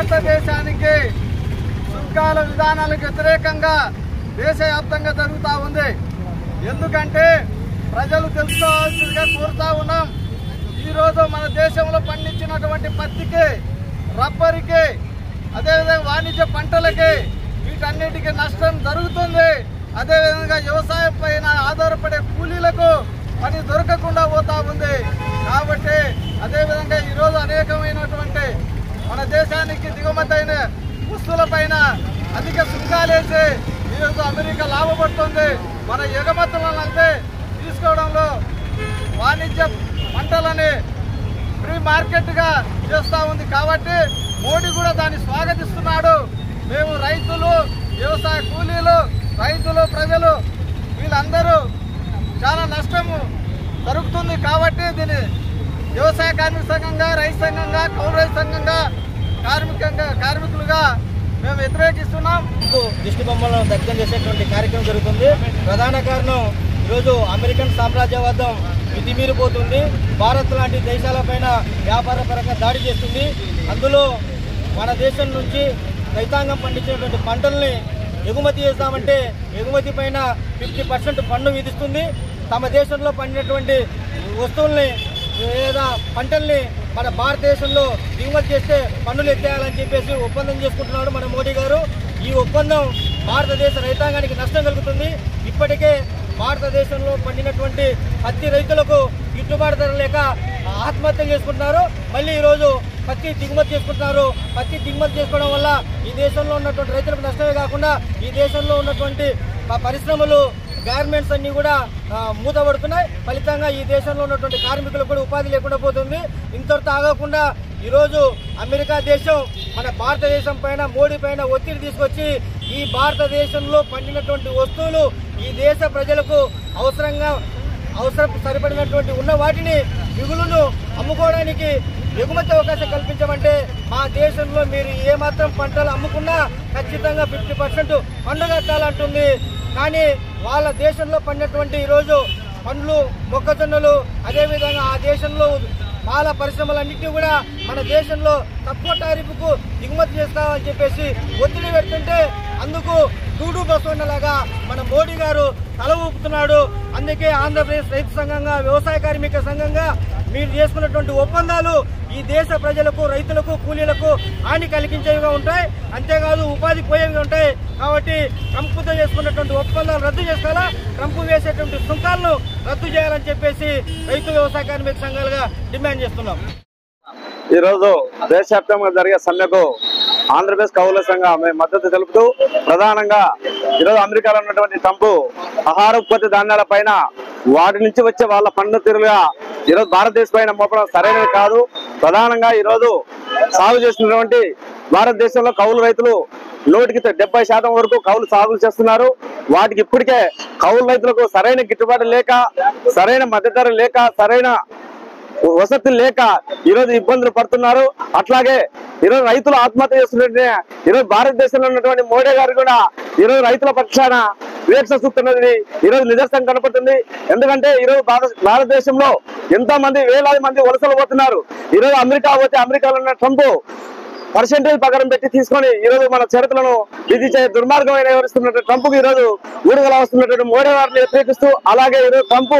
భారతదేశానికి సుంకాల విధానాలకు వ్యతిరేకంగా దేశవ్యాప్తంగా జరుగుతూ ఉంది. ఎందుకంటే ప్రజలు తెలుసుకోవాల్సిందిగా కోరుతా ఉన్నాం. ఈరోజు మన దేశంలో పండించినటువంటి పత్తికి, రబ్బరికి, అదేవిధంగా వాణిజ్య పంటలకి వీటన్నిటికీ నష్టం జరుగుతుంది. అదేవిధంగా వ్యవసాయం పైన ఆధారపడే కూలీలకు పని దొరకకుండా పోతా ఉంది. కాబట్టి అదేవిధంగా ఈరోజు అనేకమైనటువంటి మన దేశానికి దిగుమతి అయిన వస్తువులపైన అధిక సుంకాలేసి ఈరోజు అమెరికా లాభపడుతుంది. మన ఎగుమతులను అంటే తీసుకోవడంలో వాణిజ్య పంటలని ఫ్రీ మార్కెట్గా చేస్తూ ఉంది. కాబట్టి మోడీ కూడా దాన్ని స్వాగతిస్తున్నాడు. మేము రైతులు, వ్యవసాయ కూలీలు, రైతులు, ప్రజలు వీళ్ళందరూ చాలా నష్టము జరుగుతుంది. కాబట్టి దీన్ని వ్యవసాయ కార్మిక సంఘంగా, రైతు సంఘంగా, కౌలు రైతు సంఘంగా, కార్మికులుగా మేము వ్యతిరేకిస్తున్నాం. దిష్టి బొమ్మలను దగ్ధం చేసేటువంటి కార్యక్రమం జరుగుతుంది. ప్రధాన కారణం ఈరోజు అమెరికన్ సామ్రాజ్యవాదం మితిమీరిపోతుంది. భారత్ లాంటి దేశాలపైన వ్యాపార పరంగా దాడి చేస్తుంది. అందులో మన దేశం నుంచి రైతాంగం పండించినటువంటి పంటల్ని ఎగుమతి చేస్తామంటే ఎగుమతి పైన 50% పన్ను విధిస్తుంది. తమ దేశంలో పండినటువంటి వస్తువుల్ని లేదా పంటల్ని మన భారతదేశంలో దిగుమతి చేస్తే పన్నులు ఎత్తేయాలని చెప్పేసి ఒప్పందం చేసుకుంటున్నాడు మన మోడీ గారు. ఈ ఒప్పందం భారతదేశ రైతాంగానికి నష్టం కలుగుతుంది. ఇప్పటికే భారతదేశంలో పండినటువంటి పత్తి రైతులకు గిట్టుబాటు ధర లేక ఆత్మహత్య చేసుకుంటున్నారు. మళ్ళీ ఈరోజు పత్తి దిగుమతి చేసుకుంటున్నారు. పత్తి దిగుమతి చేసుకోవడం వల్ల ఈ దేశంలో ఉన్నటువంటి రైతులకు నష్టమే కాకుండా ఈ దేశంలో ఉన్నటువంటి పరిశ్రమలు, గార్మెంట్స్ అన్నీ కూడా మూతపడుతున్నాయి. ఫలితంగా ఈ దేశంలో ఉన్నటువంటి కార్మికులకు కూడా ఉపాధి లేకుండా పోతుంది. ఇంతటితో ఆగకుండా ఈరోజు అమెరికా దేశం మన భారతదేశం పైన, మోడీ పైన ఒత్తిడి తీసుకొచ్చి ఈ భారతదేశంలో పండినటువంటి వస్తువులు ఈ దేశ ప్రజలకు అవసరం సరిపడినటువంటి ఉన్న వాటిని మిగులును అమ్ముకోవడానికి ఎగుమతి అవకాశం కల్పించమంటే మా దేశంలో మీరు ఏమాత్రం పంటలు అమ్ముకున్నా ఖచ్చితంగా 50% పన్ను కట్టాలంటుంది. కానీ వాళ్ళ దేశంలో పండినటువంటి ఈరోజు పండ్లు, మొక్కజొన్నలు, అదేవిధంగా ఆ దేశంలో పాల పరిశ్రమలన్నింటినీ కూడా మన దేశంలో తక్కువ టారిఫ్కు దిగుమతి చేస్తామని చెప్పేసి ఒత్తిడి పెడుతుంటే అందుకు డూడు బసవన్నలాగా మన మోడీ గారు తల ఊపుతున్నాడు. అందుకే ఆంధ్రప్రదేశ్ రైతు సంఘంగా, వ్యవసాయ కార్మిక సంఘంగా మీరు చేసుకున్నటువంటి ఒప్పందాలు ఈ దేశ ప్రజలకు, రైతులకు, కూలీలకు హాని కలిగించేవిగా ఉంటాయి. అంతేకాదు ఉపాధి పోయేవిగా ఉంటాయి. కాబట్టి ట్రంప్తో చేసుకున్నటువంటి ఒప్పందాలు రద్దు చేసుకోవాలా, ట్రంప్ వేసేటువంటి సుంకాలను రద్దు చేయాలని చెప్పేసి రైతు, వ్యవసాయ కార్మిక సంఘాలుగా డిమాండ్ చేస్తున్నాం. ఈరోజు దేశవ్యాప్తంగా జరిగే సమ్మెకు ఆంధ్రప్రదేశ్ కౌలు సంఘం మేము మద్దతు తెలుపుతూ ప్రధానంగా ఈరోజు అమెరికాలో ఉన్నటువంటి ట్రంప్ ఆహార ఉత్పత్తి ధాన్యాల పైన వాటి నుంచి వచ్చే వాళ్ళ పన్ను తీరుగా ఈరోజు భారతదేశం పైన మోపడం సరైనది కాదు. ప్రధానంగా ఈరోజు సాగు చేస్తున్నటువంటి భారతదేశంలో కౌలు రైతులు 70% వరకు కౌలు సాగులు చేస్తున్నారు. వాటికి ఇప్పటికే కౌలు రైతులకు సరైన గిట్టుబాటు లేక, సరైన మద్దతు ధర లేక, సరైన వసతులు లేక ఈరోజు ఇబ్బందులు పడుతున్నారు. అట్లాగే ఈరోజు రైతులు ఆత్మహత్య చేస్తున్నట్టే ఈరోజు భారతదేశంలో ఉన్నటువంటి మోడీ గారు కూడా ఈరోజు రైతుల పక్షాన వివక్ష చూస్తున్నది ఈరోజు నిదర్శనం కనపడుతుంది. ఎందుకంటే ఈరోజు భారతదేశంలో ఎంతో మంది, వేలాది మంది వలసలు పోతున్నారు. ఈరోజు అమెరికా పోతే అమెరికాలో ఉన్న ట్రంప్ పర్సెంటేజ్ ప్రకారం పెట్టి తీసుకొని ఈరోజు మన చరిత్రలను విధించే దుర్మార్గమైన వివరిస్తున్నట్టు ట్రంప్కి ఈరోజు ఊడుగల వస్తున్నటువంటి మోడీ గారిని వ్యతిరేకిస్తూ, అలాగే ఈరోజు ట్రంప్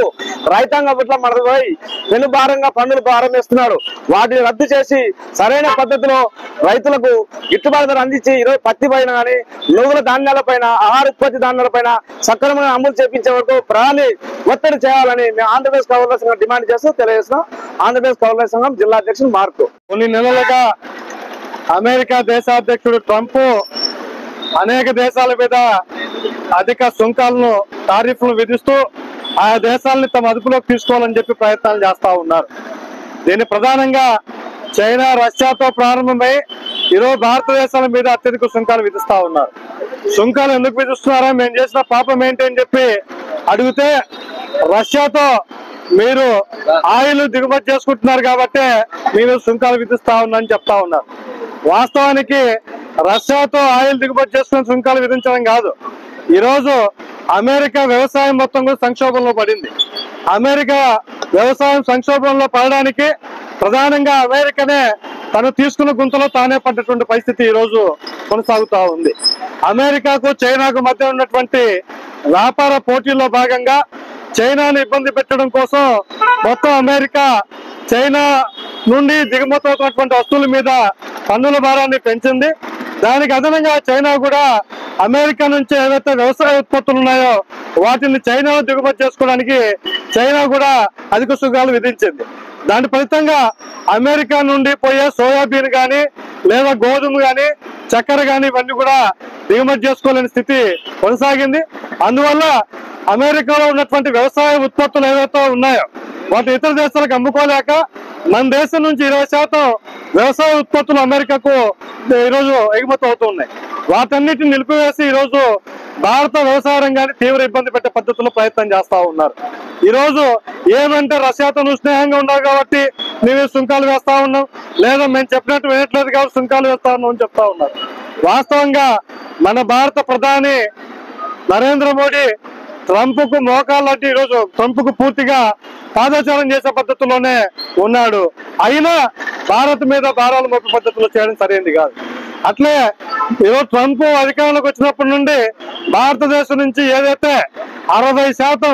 రైతాంగం పట్ల మనపై పెనుభారంగా పన్నులు భారం వేస్తున్నారు. వాటిని రద్దు చేసి సరైన పద్ధతిలో రైతులకు గిట్టుబాటు ధర అందించి ఈరోజు పత్తి పైన కానీ, నువ్వుల ధాన్యాల పైన, ఆహార ఉత్పత్తి ధాన్యాల పైన సక్రమంగా అమలు చేపించే వరకు ప్రధాని ఒత్తిడి చేయాలని మేము ఆంధ్రప్రదేశ్ కౌలు సంఘం డిమాండ్ చేస్తూ తెలియజేస్తున్నాం. ఆంధ్రప్రదేశ్ కౌలు సంఘం జిల్లా అధ్యక్షుడు మార్కు. కొన్ని నెలలుగా అమెరికా దేశాధ్యక్షుడు ట్రంప్ అనేక దేశాల మీద అధిక సుంకాలను, టారిఫ్లను విధిస్తూ ఆయా దేశాలని తమ అదుపులోకి తీసుకోవాలని చెప్పి ప్రయత్నాలు చేస్తూ ఉన్నారు. దీన్ని ప్రధానంగా చైనా, రష్యాతో ప్రారంభమై ఈరోజు భారతదేశాల మీద అత్యధిక సుంకాలు విధిస్తూ ఉన్నారు. సుంకాలు ఎందుకు విధిస్తున్నారో, మేము చేసిన పాపం ఏంటి అని చెప్పి అడిగితే, రష్యాతో మీరు ఆయిల్ దిగుమతి చేసుకుంటున్నారు కాబట్టి మీరు సుంకాలు విధిస్తా ఉన్నారని చెప్తా ఉన్నారు. వాస్తవానికి రష్యాతో ఆయిల్ దిగుమతి చేసుకుని సుంకాలు విధించడం కాదు. ఈరోజు అమెరికా వ్యవసాయం మొత్తం కూడా సంక్షోభంలో పడింది. అమెరికా వ్యవసాయం సంక్షోభంలో పడడానికి ప్రధానంగా అమెరికానే తను తీసుకున్న గుంతలో తానే పడ్డటువంటి పరిస్థితి ఈ రోజు కొనసాగుతా ఉంది. అమెరికాకు చైనాకు మధ్య ఉన్నటువంటి వ్యాపార పోటీల్లో భాగంగా చైనాను ఇబ్బంది పెట్టడం కోసం మొత్తం అమెరికా చైనా నుండి దిగుమతి అవుతున్నటువంటి వస్తువుల మీద పన్నుల భారాన్ని పెంచింది. దానికి అదనంగా చైనా కూడా అమెరికా నుంచి ఏవైతే వ్యవసాయ ఉత్పత్తులు ఉన్నాయో వాటిని చైనాలో దిగుమతి చేసుకోవడానికి చైనా కూడా అధిక సుంకాలు విధించింది. దాని ఫలితంగా అమెరికా నుండి పోయే సోయాబీన్ కానీ లేదా గోధుమ కానీ చక్కెర కానీ ఇవన్నీ కూడా దిగుమతి చేసుకోలేని స్థితి కొనసాగింది. అందువల్ల అమెరికాలో ఉన్నటువంటి వ్యవసాయ ఉత్పత్తులు ఏవైతే ఉన్నాయో వాటి ఇతర దేశాలకు అమ్ముకోలేక మన దేశం నుంచి 20% వ్యవసాయ ఉత్పత్తులు అమెరికాకు ఈరోజు ఎగుమతి అవుతున్నాయి. వాటన్నిటిని నిలిపివేసి ఈరోజు భారత వ్యవసాయ రంగాన్ని తీవ్ర ఇబ్బంది పెట్టే పద్ధతిలో ప్రయత్నం చేస్తా ఉన్నారు. ఈరోజు ఏమంటే రష్యాతో నువ్వు స్నేహంగా ఉన్నావు కాబట్టి నువ్వు సుంకాలు వేస్తా ఉన్నావు, లేదా మేము చెప్పినట్టు వినట్లేదు కాబట్టి సుంకాలు వేస్తా ఉన్నావు అని చెప్తా ఉన్నారు. వాస్తవంగా మన భారత ప్రధాని నరేంద్ర మోడీ ట్రంప్ కు మోకాళ్ళంటే ఈరోజు ట్రంప్ కు పూర్తిగా పాదచారం చేసే పద్ధతిలోనే ఉన్నాడు. అయినా భారత్ మీద భారాలు మోపే పద్ధతిలో చేయడం సరైనది కాదు. అట్లే ఈరోజు ట్రంప్ అధికారంలోకి వచ్చినప్పటి నుండి భారతదేశం నుంచి ఏదైతే 60%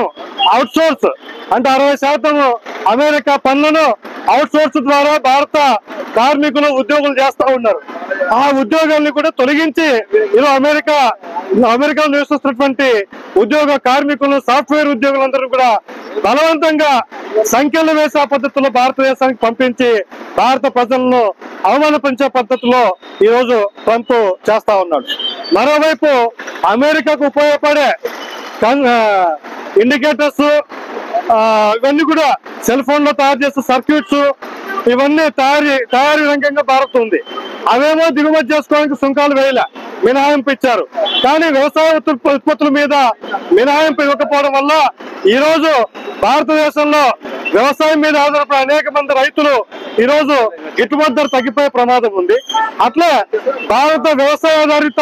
అవుట్ సోర్స్ అంటే 60% అమెరికా పనులను అవుట్ సోర్స్ ద్వారా భారత కార్మికులు ఉద్యోగులు చేస్తా ఉన్నారు. ఆ ఉద్యోగాల్ని కూడా తొలగించి ఈరోజు అమెరికాలో నివసిస్తున్నటువంటి ఉద్యోగ కార్మికులు సాఫ్ట్వేర్ ఉద్యోగులందరూ కూడా బలవంతంగా సంఖ్యలు వేసే పద్ధతిలో భారతదేశానికి పంపించి భారత ప్రజలను అవమానపరిచే పద్ధతిలో ఈరోజు ట్రంప్ చేస్తా ఉన్నాడు. మరోవైపు అమెరికాకు ఉపయోగపడే ఇండికేటర్స్ ఇవన్నీ కూడా సెల్ ఫోన్ లో తయారు చేసే సర్క్యూట్స్ ఇవన్నీ తయారీ రంగంగా భారత్ ఉంది. అవేమో దిగుమతి చేసుకోవడానికి సుంకాలు వేయలే, మినహాయింపు ఇచ్చారు. కానీ వ్యవసాయ ఉత్పత్తుల మీద మినహాయింపు ఇవ్వకపోవడం వల్ల ఈరోజు భారతదేశంలో వ్యవసాయం మీద ఆధారపడే అనేక మంది రైతులు ఈరోజు గిట్టుబాటు ధర తగ్గిపోయే ప్రమాదం ఉంది. అట్లే భారత వ్యవసాయ ఆధారిత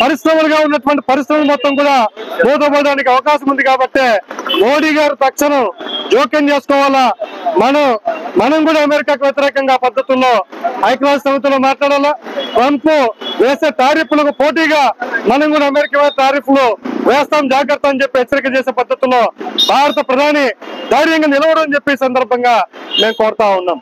పరిశ్రమలుగా ఉన్నటువంటి పరిశ్రమలు మొత్తం కూడా మూతపడడానికి అవకాశం ఉంది. కాబట్టి మోడీ గారు తక్షణం జోక్యం చేసుకోవాలా. మనం కూడా అమెరికాకు వ్యతిరేకంగా పద్ధతుల్లో ఐక్యరాజ్య సమితిలో మాట్లాడాలా. ట్రంప్ వేసే టారిఫ్లకు పోటీగా మనం కూడా అమెరికా టారిఫ్లు వేస్తాం జాగ్రత్త అని చెప్పి హెచ్చరిక చేసే పద్ధతిలో భారత ప్రధాని ధైర్యంగా నిలవడం చెప్పి సందర్భంగా మేము కోరుతా ఉన్నాం.